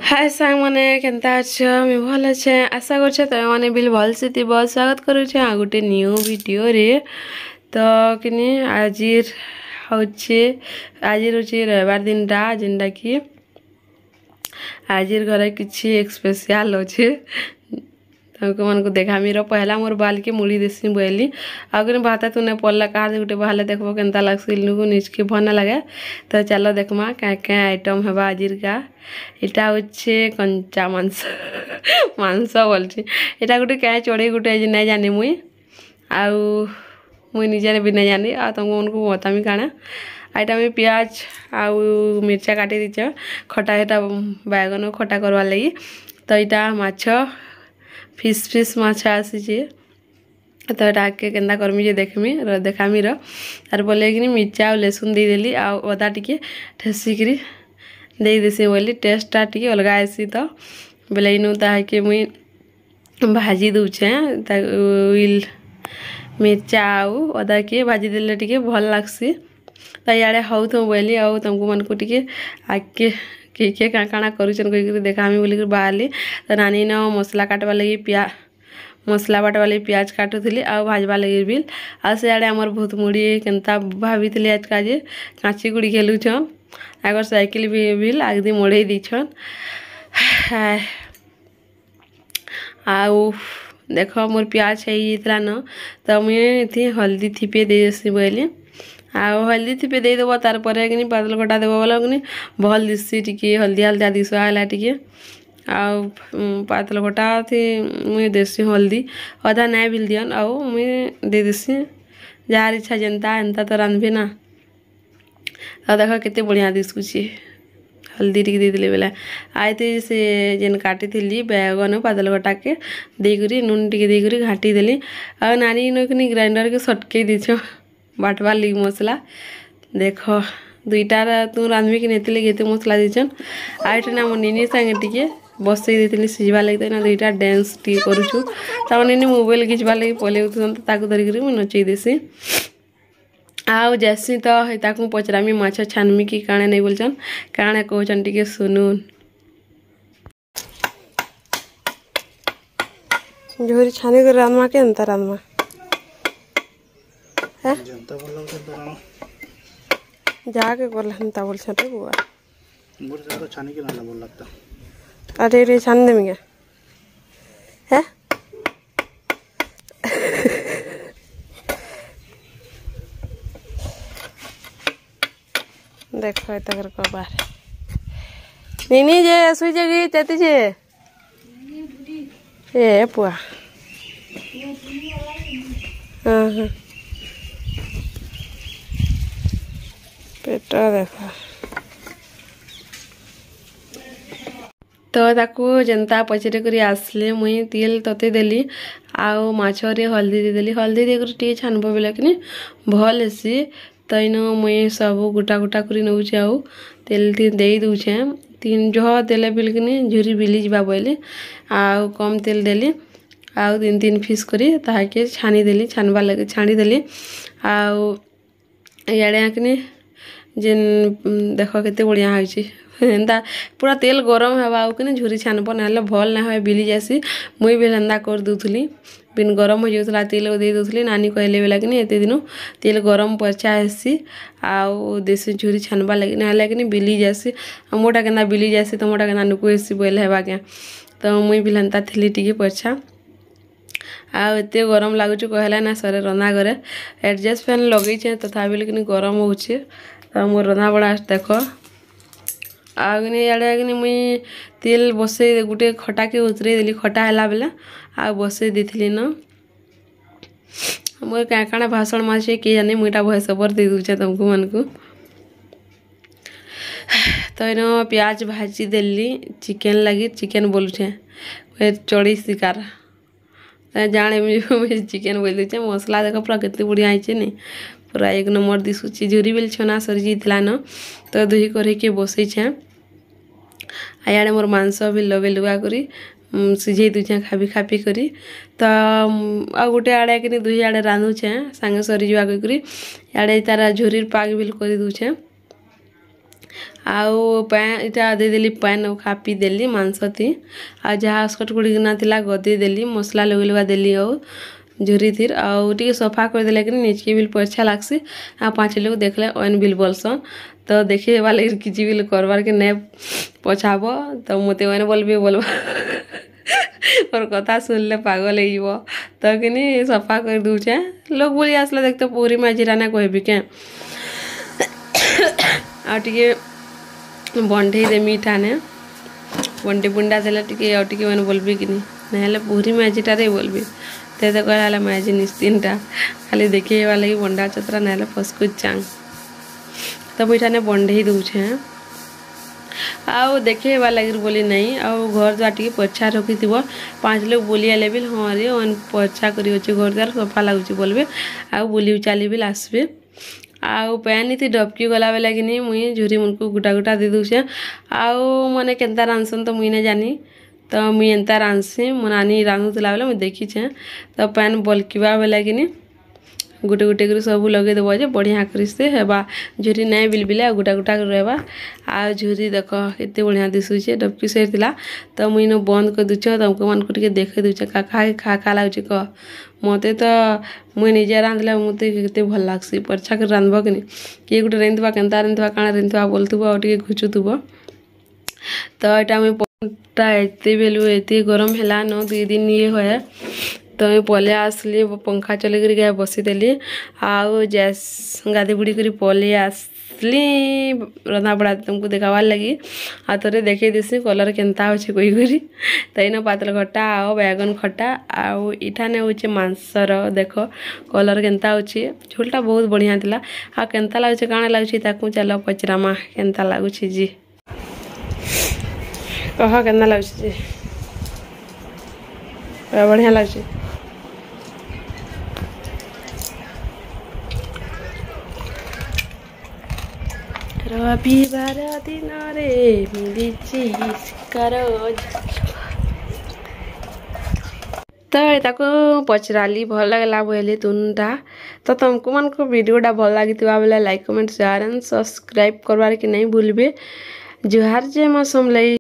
हाय सांग मैंने केनता अच्छे मुझे भल अच्छे आशा कर मैंने भी भल से थी स्वागत करुचे आ गोटे न्यू वीडियो रे तो कि आज हूँ आज हूँ रविवार दिन टा जेनटा कि आज घर किसी एक स्पेशल अच्छे तुमको मन को देखामी पहला मोर बाल के मुड़ी देसी बोली आगे भाता तुने पड़ला कहा गोटे बाहर देखो केनता लगसी निज के भल लगे तो चलो देखमा क्या क्या आइटम है आज का इटा हे कंचा मांस मांस बोलছি এটা गोटे क्या चढ़े गोटे नहीं जानी मुई मुई निजे भी नहीं जानी आ तुमको उनको बतामी काना आइटा में प्याज आउ मिर्चा काटी दीच खटा हेटा बैगन खटा करवा लगी तो यहाँ माछ फिश फिश माछ आसी तो यहाँ के केन्ता करमी जे देखमी देखामी तार बोले कि मिर्चा और लहसुन देदेली आदा टिके ठेसिकी दे देसी बोली टेस्टा टी अलग आसी तो बोले इनू ताकि मुई भाजी दूचे उइल मिर्चा आउ अदा के भाजी देले टिके भल लागसी तो इे हौ तो बोली आउ तुमको मन को टिके आगे किए काଣା करुचन कहीकि देखामी बोलिक बाहरली तो नानी न मसला काटवा लगी मसला बाटवा लगी प्याज काटुली आ भाजवा लगी बिल आ से आमर बहुत मुड़ी केनता भाभी आज का जे काची गुड़ी खेलुछन आगर साइकिल भी बिल आगदी मोड़े दीछन आउ देख मोर प्याज है न तो मुझे हल्दी थिपे देसी बोली हल्दी थिपे देदेव तार कि पातल कटा देव बोला कि भल दिसी टी हल्दिया हल्दिया दिशा टी पातल कटा थी मुझे देसी हल्दी अदा नहीं भी दियन आउ मुझे दे देसी जार इच्छा जेनता एंता तो रांधबे ना तो देख केते बढ़िया दिशुची हल्दी टी देदेली बेला आते से जेन काटी थी बैगन पातल कटा के देकरी नून टी देकरी घाटी देली आ नानी नकिनी ग्राइंडर के सटके दीछ बाटवा लगी मसला देख दुईटा तू रांधबी कि नहीं लगे मसला दीछन आईटे ना मो निनी संगे टी बसई देती सीझा लगे तो दुईटा डांस टी करुचु तमें मोबाइल खिंचवा लगे पलि धरिक नचई देसी आउ जैसी तो ताकू पचरामी माछ छानमी कि काणे नहीं बोलचन काणे कहचन टिके सुनुन झोरी छानी कर रानमा के अंतर रानमा है जाके बोल हंता बोल छटे बुआ बोल तो छानी के ना बोल लगता अरे रे छान देंगे है देखो तक को बाहर नीनी जे सुई जगी तेती जे ए पुआ हाँ हाँ पेटा देखो तो ताकू जनता पचरे करी आसले मुई तेल तते देली आउ माछरे हल्दी देदेली हल्दी देकर टी छानब बेले कि भल हेसी तो इन मुई सब गोटा गोटा कर नौचे आउ तेल दे दूचे तीन जह देले बिलकिनी झुरी बिली जा बोली आउ कम तेल देली आउ तीन तीन फिस करी ताके छानी देली छानवा लगे छाणी देली आउ इे कि जेन देख केते बढ़िया होइछि एंता पूरा तेल गरम हवा कि झुरी छानब ना भल ना हो बिली जासी मुई भी एंता कर दूली बिन गरम हो जाता तेल दे दूसरी नानी कहले बेला कि एत दिन तेल गरम पचा हेसी आउ देसी झुरी छानवा लगे ना कि बिली जासी मोटा केना बिली जासी तो मोटा केना नुकु हेसी बोल हेबा के तो मुई भी एंता थी टी पचा आउ एत गरम लगुच कहला ना सरे रंधा घरे एडजस्ट फैन लगे तथा लेकिन गरम होचे तो मोर रंधा बड़ा देख आड़े मुई तेल बसई गोटे खटा के उतरे देली खटा है बेला आ बसई देती न मोर क्या काଣା भाषण माचे किए जाने मुईटा भयस ओवर दे दूचे तुमको मन को तो इन प्याज भाजी देली चिकेन लगी चिकेन बोलुचे चढ़ी शिकार जाने मुझे चिकेन बोल दे मसला देख पूरा केते बढ़िया है नहीं पूरा एक नंबर दिशुची झुरी बेल छना सरी जाता न तो दुही कर बसई आड़े मोर मांस भी लगे लुगा करी सीझे दूचे खापी खापी करी तो आ गोटे आड़े कि दुही आड़े रांधुचे सांगे सरी जा करी आड़े तार झुरी पाग बिल कर दूचे आउ पैन इटा देदेली पैन और खा पी देली मांस थी आ जहाँ स्कट गुड़िना थिला गदी देली मसला लगे लगा देली और झुरी थी आउ टे सफा कर देले कि निचके बिल अच्छा लागसी आ 5 लोग देखले ओन बिल बोलसन तो देखे वाले किसी बिल करवार के नहीं पछाब तो मते ओन बोलबे और कथा सुनले पागल हो तो कि सफा कर दूचे लोग बोली आसला देखते पूरी मजीरा ना कहबी क्या आ टे बंढे दे मीठा ने बंटे बुंडा देले टिके आ टिके मैंने बोलबी कि नहीं पूरी मैजीटा रे बोलबी ते तो कहला मैजी निश्चिंटा खाली देखे वाले की बंडा चतरा ना फसकुच चांग तो मीठा ने बंढे ही दूचे आउ देखे वाला बोली नहीं आउ घर द्वार टी पोछा रखी थी 5 लोग बोली आले भी हाँ रे पोछा करी घर द्वार सफा लगुच बोलबे आउ बुली चली भी आसबे आउ पैन थी डबकी गला बेला कि नहीं मुई झुरी मन को गुटा गुटा दे दूचे आउ मने केन्ता रांधसन तो मुई नहीं जानी तो मुई एंता रांधसी मो नानी रांधुला बेले मुई देखीचे तो पैन बलकिवा बेला कि नहीं गुटे गुटे कर सब लगे देव जे बढ़िया कर से हेबा झुरी नहीं बिलबिले गुटा गुटा कर रहबा आ झुरी देख केते बढ़िया दिशुचे डबकी सेर थिला तो मुई न बंद कर दुचे तुमको मन को टिके देखे दुचे खा खा लागुचे कह मते तो मुई निजे रांधले मते केते भल लागसी परछा कर रांधबो कि किए गुटे रेंधबा केनता रेंधबा काଣା रेंधबा बोलथुबो आ टिके घुचुथुबो तो एटा मुई पटा एते बेलु एते गरम हैला न 2 दिन ये होए तो मैं पले आसली पंखा चले कर गए बसीदेली आउ जैस गाधी बुड़ी कर पले आसली रंधा बड़ा तुमको देखावार लगी आ थोड़े देखे देसी कलर केनता होचे कोई करी तईन पातल खट्टा आओ बैगन खट्टा आउ इठाने होचे मांसर देख कलर केनता होचे झोलटा बहुत बढ़िया थिला आ केनता लागुचे काଣା लागुचे ताकू चलो पचरामा केनता लागुचे जी कह केनता लागुचे जी बढ़िया लागुचे रविवार दिन रे मिलीची शिकार तो ताको पचराली भल लगला बोले तुनटा तो तुमको मन को वीडियोटा भल लगी बेले like comment share and subscribe करवार के नहीं भूलबे जुहार जे मौसम लई।